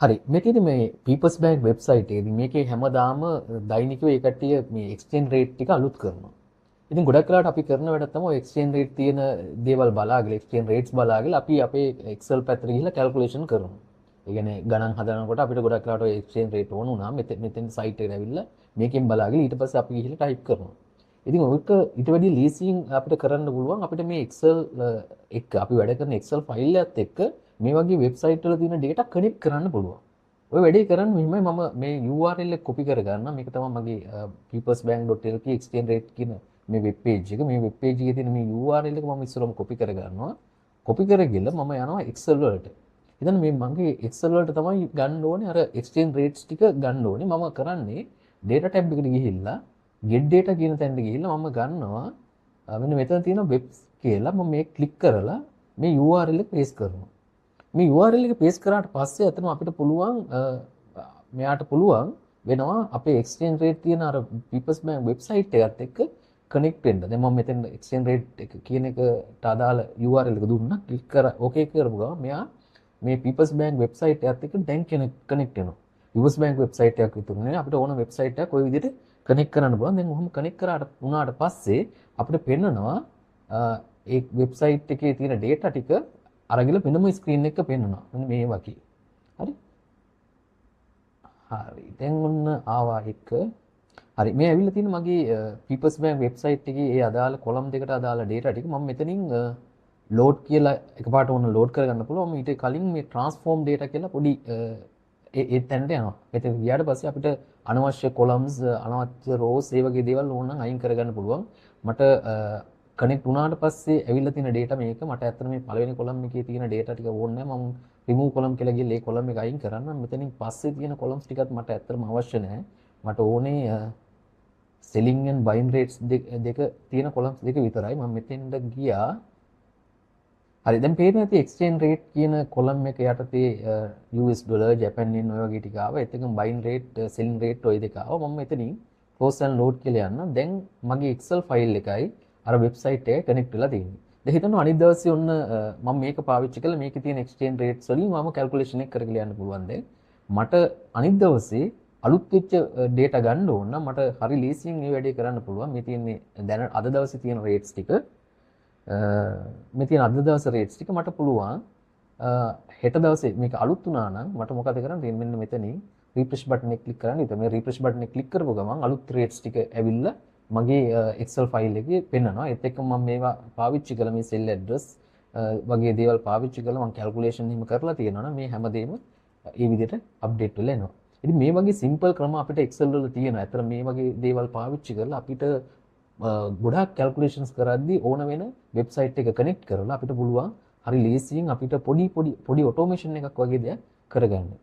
හරි මෙතන මේ People's Bank වෙබ්සයිට් එකේදී මේකේ හැමදාම දෛනිකව ඒ කට්ටිය මේ එක්ස්චේන්ජ් රේට් ටික අලුත් කරනවා. ඉතින් ගොඩක් වෙලාවට අපි කරන වැඩ තමයි ඔය එක්ස්චේන්ජ් රේට් තියෙන දේවල් බලාගෙන එක්ස්චේන්ජ් රේට්ස් බලාගෙන අපි අපේ Excel පැත්තට ගිහිල්ලා කැල්කියුලේෂන් කරනවා. ඒ කියන්නේ ගණන් හදනකොට අපිට ගොඩක් වෙලාවට ඔය එක්ස්චේන්ජ් රේට් ඕන වුණා මෙතෙන් සයිට් එකට ඇවිල්ලා මේකෙන් බලාගෙන ඊට පස්සේ අපි ගිහිල්ලා ටයිප් කරනවා. ඉතින් ඔයක ඊට වැඩි ලීසින් අපිට කරන්න පුළුවන් අපිට මේ Excel එක අපි වැඩ කරන Excel ෆයිල් එකත් එක්ක මේ වගේ වෙබ්සයිට් වල තියෙන data කනෙක්ට් කරන්න පුළුවන්. ඔය වැඩේ කරන්න මෙහිමයි මම මේ URL එක කොපි කරගන්න. මේක තමයි මගේ peoplesbank.lk exchange rate කියන මේ වෙබ් පේජ් එක. මේ වෙබ් පේජ් එකේ තියෙන මේ URL එක මම ඉස්සරහම කොපි කරගන්නවා. කොපි කරගිහලා මම යනවා Excel වලට. ඉතින් මේ මගේ Excel වලට තමයි ගන්න ඕනේ අර exchange rates ටික ගන්න ඕනේ. මම කරන්නේ data tab එකට ගිහිල්ලා get data කියන තැනට ගිහිල්ලා මම ගන්නවා මෙන්න මෙතන තියෙන webs කියලා මම මේක ක්ලික් කරලා මේ URL එක paste කරනවා. මේ URL එක paste කරාට පස්සේ අතන අපිට පුළුවන් මෙයාට පුළුවන් වෙනවා අපේ exchange rate තියෙන අර People's Bank website එකත් එක්ක connect වෙන්න. දැන් මම මෙතෙන් exchange rate එක කියන එකට අදාළ URL එක දුන්නා. ක්ලික් කර okay කරපු ගමන් මෙයා මේ People's Bank website එකත් එක්ක දැන් connect වෙනවා. People's Bank website එකක් විතර නෙවෙයි අපිට ඕන website එකක් ওই විදිහට connect කරන්න පුළුවන්. දැන් ඔහොම connect කරාට උනාට පස්සේ අපිට පෙන්නනවා ඒ website එකේ තියෙන data ටික අරගෙන වෙනම ස්ක්‍රීන් එකක පෙන්වනවා. මෙන්න මේ වගේ. හරි. හරි. දැන් ඔන්න ආවා එක. හරි. මේ ඇවිල්ලා තියෙන මගේ People's Bank website එකේ ඒ අදාළ කොලම් දෙකට අදාළ data ටික මම මෙතනින් load කියලා එකපාරට ඕන load කරගන්න පුළුවන්. ඊට කලින් මේ transform data කියලා පොඩි ඒ තැනට යනවා. මෙතන ගියාට පස්සේ අපිට අනවශ්‍ය columns අනවශ්‍ය rows ඒ වගේ දේවල් ඕන නම් අයින් කරගන්න පුළුවන්. මට කනෙක්ට් වුණාට පස්සේ ඇවිල්ලා තියෙන data මේක මට ඇත්තට මේ පළවෙනි column එකේ තියෙන data ටික ඕනේ නැහැ. මම remove column කියලා ගිහලා ඒ column එක අයින් කරන්න. මෙතනින් පස්සේ තියෙන columns ටිකත් මට ඇත්තටම අවශ්‍ය නැහැ. මට ඕනේ selling and buying rates දෙක තියෙන columns දෙක විතරයි. මම මෙතෙන්ට ගියා. හරි දැන් පේන්නේ නැති exchange rate කියන column එක යටතේ US dollar Japan yen ඔය වගේ ටික ආවා. ඒත් එකම buying rate selling rate ඔය දෙක ආවා. මම මෙතනින් close and load කියලා යන්න. දැන් මගේ Excel file එකයි අර වෙබ්සයිට් එක කනෙක්ට් වෙලා තියෙන්නේ. දැන් හිතන්න අනිත් දවසේ ඔන්න මම මේක පාවිච්චි කරලා මේකේ තියෙන exchange rates වලින් මම calculation එක කරගෙන යන්න පුළුවන් දැන්. මට අනිත් දවසේ අලුත් වෙච්ච data ගන්න ඕන නම් මට හරි ලීසියෙන් මේ වැඩේ කරන්න පුළුවන්. මේ තියෙන්නේ දැන් අද දවසේ තියෙන rates ටික මේ තියෙන අද දවසේ rates ටික මට පුළුවන් හෙට දවසේ මේක අලුත් වුණා නම් මට මොකද කරන්න තියෙන්නේ මෙන්න මෙතනින් refresh button එක click කරන්න. ඊට මේ refresh button එක click කරපුව ගමන් අලුත් rates ටික ඇවිල්ලා මගේ Excel file එකේ පෙන්නනවා. ඒත් එක්කම මම මේවා පාවිච්චි කළා මේ cell address වගේ දේවල් පාවිච්චි කරලා මම calculation එහෙම කරලා තියෙනවා නම් මේ හැමදේම ඒ විදිහට update වෙලා එනවා. ඉතින් මේ වගේ simple ක්‍රම අපිට Excel වල තියෙනවා. අතන මේ වගේ දේවල් පාවිච්චි කරලා අපිට ගොඩාක් calculations කරද්දී ඕන වෙන website එක connect කරලා අපිට පුළුවන් හරි ලේසියෙන් අපිට පොඩි automation එකක් වගේ දෙයක් කරගන්න.